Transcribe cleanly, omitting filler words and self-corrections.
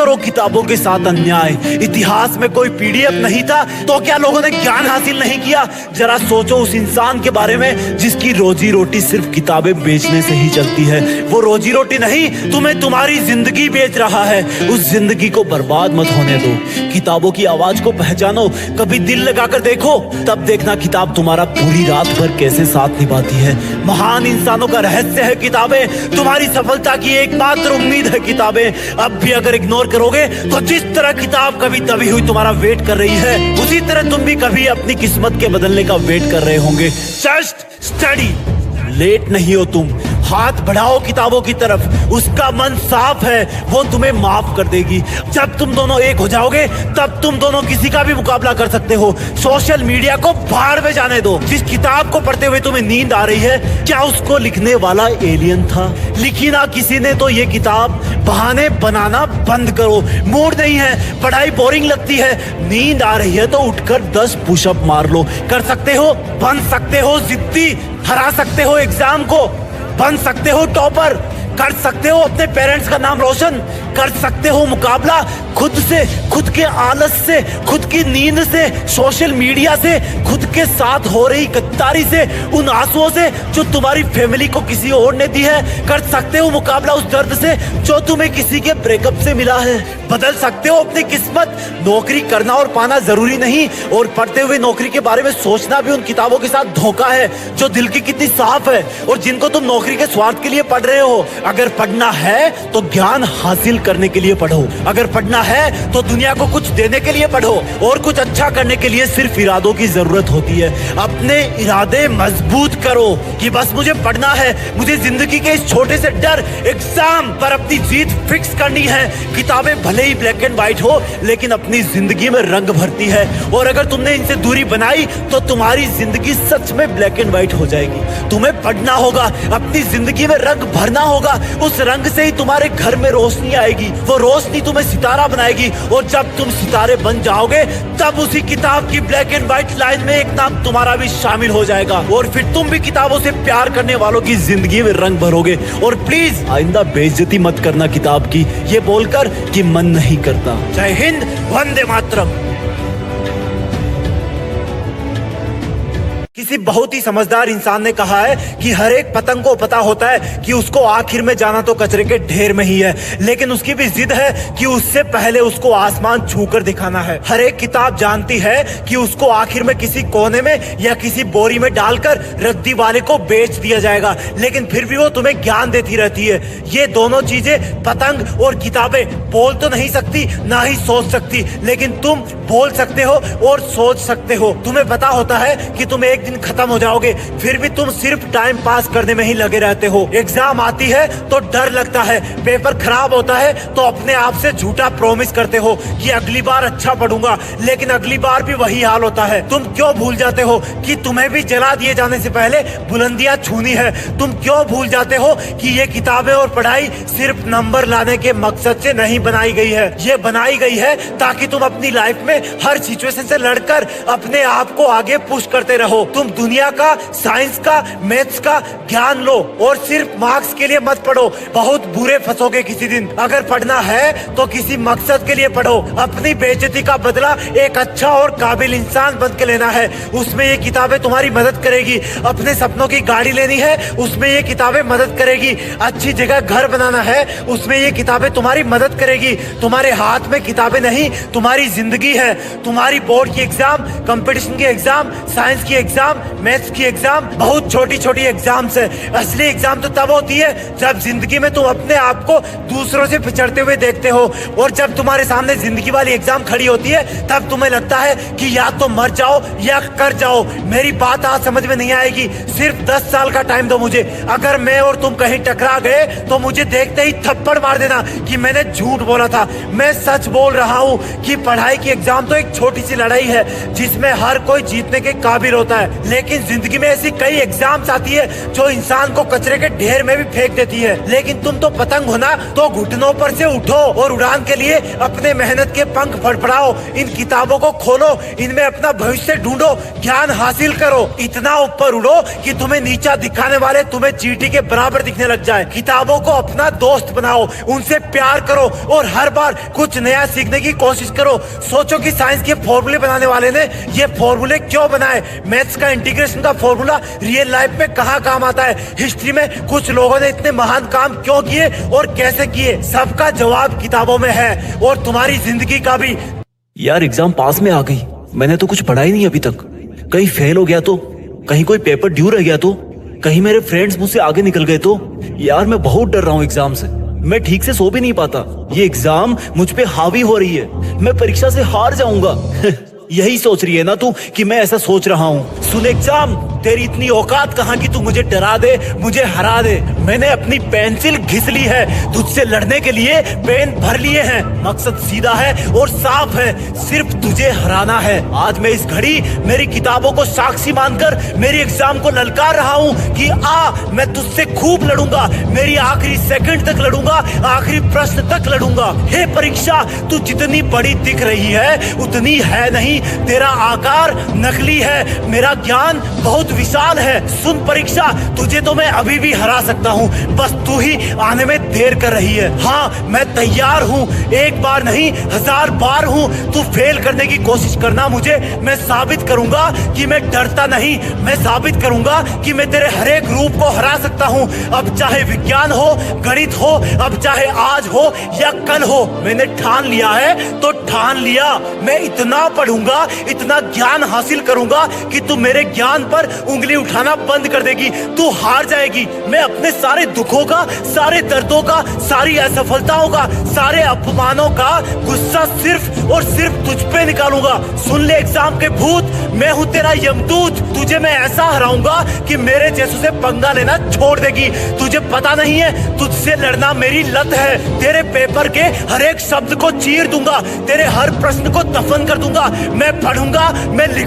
करो किताबों के साथ अन्याय। इतिहास में कोई पीडीएफ नहीं था तो क्या लोगों ने ज्ञान हासिल नहीं किया? जरा सोचो उस इंसान के बारे में जिसकी रोजी रोटी सिर्फ किताबें बेचने से ही चलती है। वो रोजी रोटी नहीं, तुम्हें तुम्हारी जिंदगी बेच रहा है। उस जिंदगी को बर्बाद मत होने दो। किताबों की आवाज को पहचानो, कभी दिल लगाकर देखो, तब देखना किताब तुम्हारा पूरी रात भर कैसे साथ निभाती है। महान इंसानों का रहस्य है किताबें। तुम्हारी सफलता की एकमात्र उम्मीद है किताबें। अब भी अगर इग्नोर करोगे तो जिस तरह किताब कभी दबी हुई तुम्हारा वेट कर रही है, उसी तरह तुम भी कभी अपनी किस्मत के बदलने का वेट कर रहे होंगे। Just study. लेट नहीं हो तुम, हाथ बढ़ाओ किताबों की तरफ। उसका मन साफ है, वो तुम्हें माफ कर देगी। जब तुम दोनों एक हो जाओगे तब तुम दोनों किसी का भी मुकाबला कर सकते हो। सोशल मीडिया को भाड़ में जाने दो। जिस किताब को पढ़ते हुए तुम्हें नींद आ रही है, क्या उसको लिखने वाला एलियन था? लिखी ना किसी ने तो ये किताब। बहाने बनाना बंद करो। मूड नहीं है, पढ़ाई बोरिंग लगती है, नींद आ रही है तो उठकर 10 पुशअप मार लो। कर सकते हो, बन सकते हो जिद्दी, हरा सकते हो एग्जाम को, बन सकते हो टॉपर, कर सकते हो अपने पेरेंट्स का नाम रोशन, कर सकते हो मुकाबला खुद से, खुद के आलस से, खुद की नींद से, सोशल मीडिया से, खुद के साथ हो रही गद्दारी से, उन आंसुओं से जो तुम्हारी फैमिली को किसी और ने दी है। कर सकते हो मुकाबला उस दर्द से जो तुम्हें किसी के ब्रेकअप से मिला है। बदल सकते हो अपनी किस्मत। नौकरी करना और पाना जरूरी नहीं, और पढ़ते हुए नौकरी के बारे में सोचना भी उन किताबों के साथ धोखा है जो दिल की कितनी साफ है और जिनको तुम नौकरी के स्वार्थ के लिए पढ़ रहे हो। अगर पढ़ना है तो ज्ञान हासिल करने के लिए पढ़ो। अगर पढ़ना है तो दुनिया को कुछ देने के लिए पढ़ो, और कुछ अच्छा करने के लिए सिर्फ इरादों की जरूरत होती है। अपने इरादे मजबूत करो कि बस मुझे पढ़ना है, मुझे जिंदगी के इस छोटे से डर एग्जाम पर अपनी जीत फिक्स करनी है। किताबें भले ही ब्लैक एंड व्हाइट हो, लेकिन अपनी जिंदगी में रंग भरती है, और अगर तुमने इनसे दूरी बनाई तो तुम्हारी जिंदगी सच में ब्लैक एंड व्हाइट हो जाएगी। तुम्हें पढ़ना होगा, अपनी जिंदगी में रंग भरना होगा। उस रंग से ही तुम्हारे घर में रोशनी आएगी, वो रोशनी तुम्हें सितारा बनाएगी, और जब तुम सितारे बन जाओगे तब उसी किताब की ब्लैक एंड व्हाइट लाइन में एक नाम तुम्हारा भी शामिल हो जाएगा, और फिर तुम भी किताबों से प्यार करने वालों की जिंदगी में रंग भरोगे। और प्लीज आइंदा बेइज्जती मत करना किताब की, ये बोलकर कि मन नहीं करता। जय हिंद, वंदे मातरम। किसी बहुत ही समझदार इंसान ने कहा है कि हर एक पतंग को पता होता है कि उसको आखिर में जाना तो कचरे के ढेर में ही है, लेकिन उसकी भी जिद है कि उससे पहले उसको आसमान छूकर दिखाना है। हर एक किताब जानती है कि उसको आखिर में किसी कोने में या किसी बोरी में डालकर रद्दी वाले को बेच दिया जाएगा, लेकिन फिर भी वो तुम्हें ज्ञान देती रहती है। ये दोनों चीजें, पतंग और किताबें, बोल तो नहीं सकती ना ही सोच सकती, लेकिन तुम बोल सकते हो और सोच सकते हो। तुम्हें पता होता है कि तुम एक दिन खत्म हो जाओगे, फिर भी तुम सिर्फ टाइम पास करने में ही लगे रहते हो। एग्जाम आती है तो डर लगता है, पेपर खराब होता है तो अपने आप से झूठा प्रॉमिस करते हो कि अगली बार अच्छा पढ़ूंगा, लेकिन अगली बार भी वही हाल होता है। तुम क्यों भूल जाते हो कि तुम्हें भी जला दिए जाने से पहले बुलंदियां छूनी है? तुम क्यों भूल जाते हो कि ये किताबें और पढ़ाई सिर्फ नंबर लाने के मकसद से नहीं बनाई गई है, ये बनाई गई है ताकि तुम अपनी लाइफ में हर सिचुएशन से लड़कर अपने आप को आगे पुश करते रहो। तुम दुनिया का, साइंस का, मैथ्स का ज्ञान लो और सिर्फ मार्क्स के लिए मत पढ़ो, बहुत बुरे फंसोगे किसी दिन। अगर पढ़ना है तो किसी मकसद के लिए पढ़ो। अपनी बेइज्जती का बदला एक अच्छा और काबिल इंसान बन के लेना है, उसमें ये किताबें तुम्हारी मदद करेगी। अपने सपनों की गाड़ी लेनी है, उसमें ये किताबें मदद करेगी। अच्छी जगह घर बनाना है, उसमें ये किताबें तुम्हारी मदद करेगी। तुम्हारे हाथ में किताबें नहीं, तुम्हारी जिंदगी है। तुम्हारी बोर्ड की एग्जाम, कंपटीशन की एग्जाम, साइंस की एग्जाम, मैथ्स की एग्जाम बहुत छोटी छोटी एग्जाम्स है। असली एग्जाम तो तब होती है जब जिंदगी में तुम अपने आप को दूसरों से पिछड़ते हुए देखते हो, और जब तुम्हारे सामने जिंदगी वाली एग्जाम खड़ी होती है तब तुम्हें लगता है कि या तो मर जाओ या कर जाओ। मेरी बात आज समझ में नहीं आएगी, सिर्फ 10 साल का टाइम दो मुझे। अगर मैं और तुम कहीं टकरा गए तो मुझे देखते ही थप्पड़ मार देना कि मैंने झूठ बोला था। मैं सच बोल रहा हूँ कि पढ़ाई की एग्जाम तो एक छोटी सी लड़ाई है जिसमें हर कोई जीतने के काबिल होता है, लेकिन जिंदगी में ऐसी कई एग्जाम्स आती है जो इंसान को कचरे के ढेर में भी फेंक देती है। लेकिन तुम तो पतंग हो ना, तो घुटनों पर से उठो और उड़ान के लिए अपने मेहनत के पंख फड़फड़ाओ। इन किताबों को खोलो, इनमें अपना भविष्य ढूंढो, ज्ञान हासिल करो। इतना ऊपर उड़ो कि तुम्हें नीचा दिखाने वाले तुम्हें चींटी के बराबर दिखने लग जाए। किताबों को अपना दोस्त बनाओ, उनसे प्यार करो और हर बार कुछ नया सीखने की कोशिश करो। सोचो कि साइंस के फॉर्मूले बनाने वाले ने ये फॉर्मूले क्यों बनाए? मैथ्स का इंटीग्रेशन का फॉर्मूला रियल लाइफ में कहाँ काम आता है? हिस्ट्री में कुछ लोगों ने इतने महान काम क्यों किए और कैसे किए? सबका जवाब किताबों में है, और तुम्हारी जिंदगी का भी। यार एग्जाम पास में आ गई, मैंने तो कुछ पढ़ा ही नहीं अभी तक। कहीं फेल हो गया तो, कहीं कोई पेपर ड्यू रह गया तो, कहीं मेरे फ्रेंड्स मुझसे आगे निकल गए तो। यार मैं बहुत डर रहा हूँ एग्जाम से, मैं ठीक से सो भी नहीं पाता। ये एग्जाम मुझ पे हावी हो रही है, मैं परीक्षा से हार जाऊंगा। यही सोच रही है ना तू कि मैं ऐसा सोच रहा हूँ? सुन एग्जाम, तेरी इतनी औकात कहाँ कि तू मुझे डरा दे, मुझे हरा दे। मैंने अपनी पेंसिल घिस ली है, तुझसे लड़ने के लिए पेन भर लिए हैं। मकसद सीधा है और साफ है, सिर्फ तुझे हराना है। आज मैं इस घड़ी मेरी किताबों को साक्षी मानकर मेरी एग्जाम को ललकार रहा हूँ कि मैं तुझसे खूब लड़ूंगा, मेरी आखिरी सेकंड तक लड़ूंगा, आखिरी प्रश्न तक लड़ूंगा। हे परीक्षा, तू जितनी बड़ी दिख रही है उतनी है नहीं। तेरा आकार नकली है, मेरा ज्ञान बहुत विशाल है। सुन परीक्षा, तुझे तो मैं अभी भी हरा सकता हूँ, बस तू ही आने में देर कर रही है। हाँ, मैं तैयार हूँ, एक बार नहीं 1000 बार हूँ। तू फेल करने की कोशिश करना मुझे, मैं साबित करूंगा कि मैं डरता नहीं। मैं साबित करूंगा कि मैं तेरे हर एक रूप को हरा सकता हूँ। अब चाहे विज्ञान हो, गणित हो, अब चाहे आज हो या कल हो, मैंने ठान लिया है तो ठान लिया। मैं इतना पढ़ूंगा, इतना ज्ञान हासिल करूंगा कि तू मेरे ज्ञान पर उंगली उठाना बंद कर देगी, तू हार जाएगी। मैं अपने सारे दुखों का, सारे दर्दों का, सारी असफलताओं का, सारे अपमानों का गुस्सा सिर्फ और सिर्फ तुझ पे निकालूंगा। सुन ले एग्जाम के भूत, मैं हूँ तेरा यमदूत। तुझे मैं ऐसा हराऊंगा कि मेरे जैसों से पंगा लेना छोड़ देगी। तुझे पता नहीं है, तुझसे लड़ना मेरी लत है। तेरे पेपर के हर एक शब्द को चीर दूंगा, तेरे हर प्रश्न को दफन कर दूंगा। मैं पढ़ूंगा, मैं लिखूंगा।